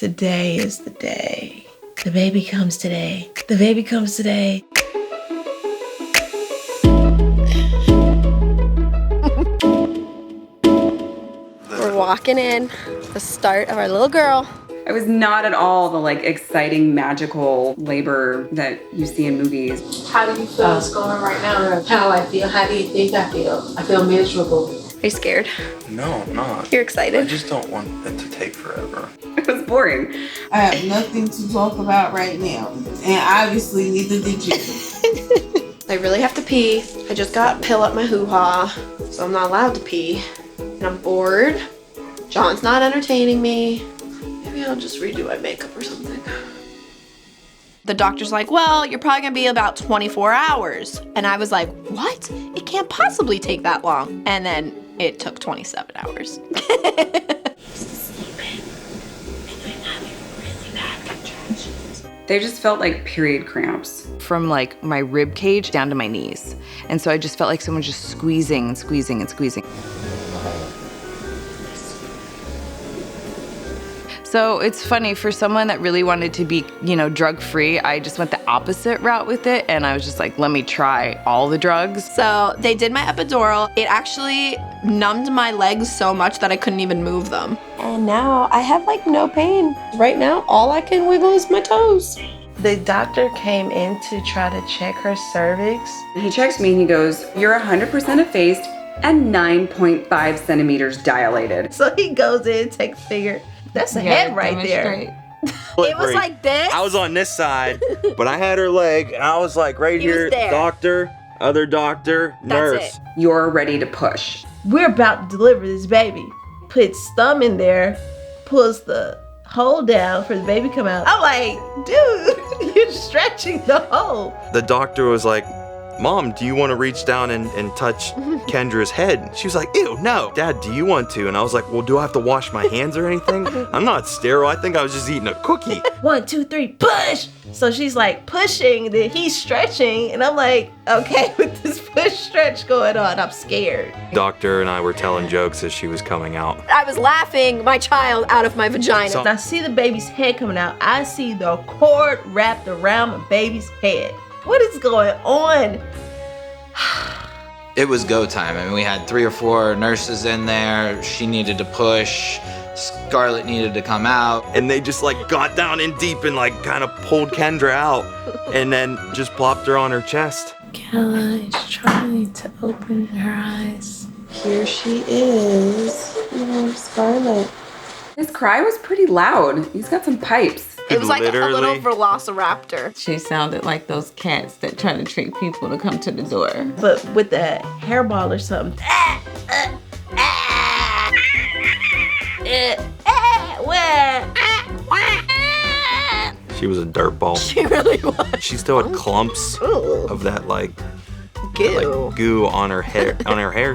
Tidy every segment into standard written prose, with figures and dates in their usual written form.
Today is the day. The baby comes today. The baby comes today. We're walking in, the start of our little girl. It was not at all the like exciting, magical labor that you see in movies. How do you feel it's going right now? How I feel? How do you think I feel? I feel miserable. Are you scared? No, I'm not. You're excited? I just don't want it to take forever. It was boring. I have nothing to talk about right now. And obviously, neither did you. I really have to pee. I just got pill up my hoo-ha, so I'm not allowed to pee. And I'm bored. John's not entertaining me. Maybe I'll just redo my makeup or something. The doctor's like, well, you're probably gonna be about 24 hours. And I was like, what? It can't possibly take that long. And then it took 27 hours. They just felt like period cramps. From like my rib cage down to my knees. And so I just felt like someone was just squeezing and squeezing and squeezing. So it's funny, for someone that really wanted to be, you know, drug-free, I just went the opposite route with it, and I was just like, let me try all the drugs. So they did my epidural. It actually numbed my legs so much that I couldn't even move them. And now I have like no pain. Right now, all I can wiggle is my toes. The doctor came in to try to check her cervix. He checks me and he goes, you're 100% effaced and 9.5 centimeters dilated. So he goes in, takes a figure. That's a head right there. It was like this. I was on this side, but I had her leg, and I was like right He was here, there. doctor, other doctor, nurse. That's it. You're ready to push. We're about to deliver this baby. Puts thumb in there, pulls the hole down for the baby to come out. I'm like, dude, you're stretching the hole. The doctor was like, Mom, do you want to reach down and touch Kendra's head? She was like, ew, no. Dad, do you want to? And I was like, well, do I have to wash my hands or anything? I'm not sterile. I think I was just eating a cookie. 1, 2, 3, push. So she's like pushing, then he's stretching, and I'm like, okay, with this push stretch going on, I'm scared. Doctor and I were telling jokes as she was coming out. I was laughing my child out of my vagina. So- And I see the baby's head coming out. I see the cord wrapped around my baby's head. What is going on? It was go time. I mean, we had 3 or 4 nurses in there. She needed to push. Scarlett needed to come out. And they just like got down in deep and like kind of pulled Kendra out and then just plopped her on her chest. Kella is trying to open her eyes. Here she is. Scarlett. His cry was pretty loud. He's got some pipes. It was like a little Literally. velociraptor. She sounded like those cats that try to trick people to come to the door. But with a hairball or something. She was a dirt ball. She really was. She still had clumps of that like Goo. goo on her hair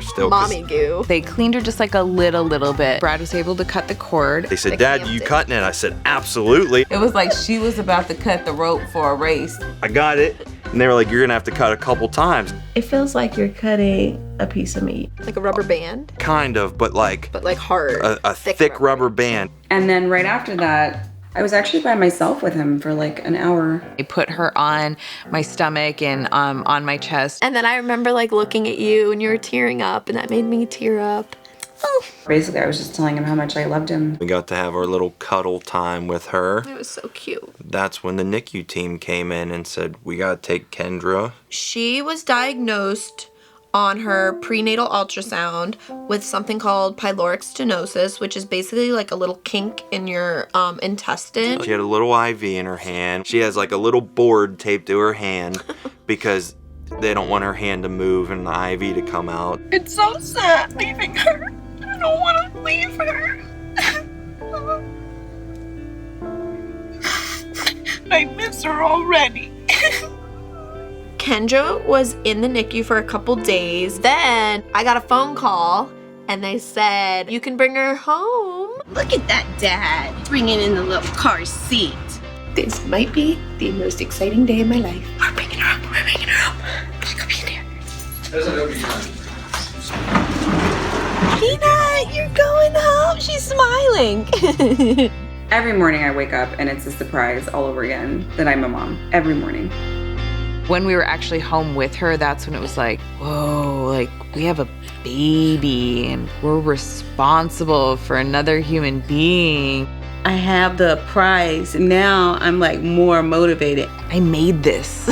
still. 'cause Mommy goo. They cleaned her just like a little bit. Brad was able to cut the cord. They said, They Dad, clamped you it. cutting it? I said, absolutely. It was like she was about to cut the rope for a race. I got it. And they were like, you're gonna have to cut a couple times. It feels like you're cutting a piece of meat. Like a rubber band, Kind of, but like but like hard. a thick rubber band. And then right after that, I was actually by myself with him for like an hour. They put her on my stomach and on my chest. And then I remember like looking at you and you were tearing up, and that made me tear up. Oh, Basically, I was just telling him how much I loved him. We got to have our little cuddle time with her. it was so cute. That's when the NICU team came in and said, we gotta take Kendra. She was diagnosed on her prenatal ultrasound with something called pyloric stenosis, which is basically like a little kink in your intestine. She had a little IV in her hand. She has like a little board taped to her hand because they don't want her hand to move and the IV to come out. It's so sad leaving her. I don't want to leave her. I miss her already. Kendra was in the NICU for a couple days. Then I got a phone call and they said, you can bring her home. Look at that dad bringing in the little car seat. This might be the most exciting day of my life. We're bringing her home. We're bringing her home. Gotta go be in there. Peanut, you're going home. She's smiling. Every morning I wake up and it's a surprise all over again that I'm a mom. Every morning. When we were actually home with her, that's when it was like, whoa, like we have a baby and we're responsible for another human being. I have the prize. Now I'm like more motivated. I made this.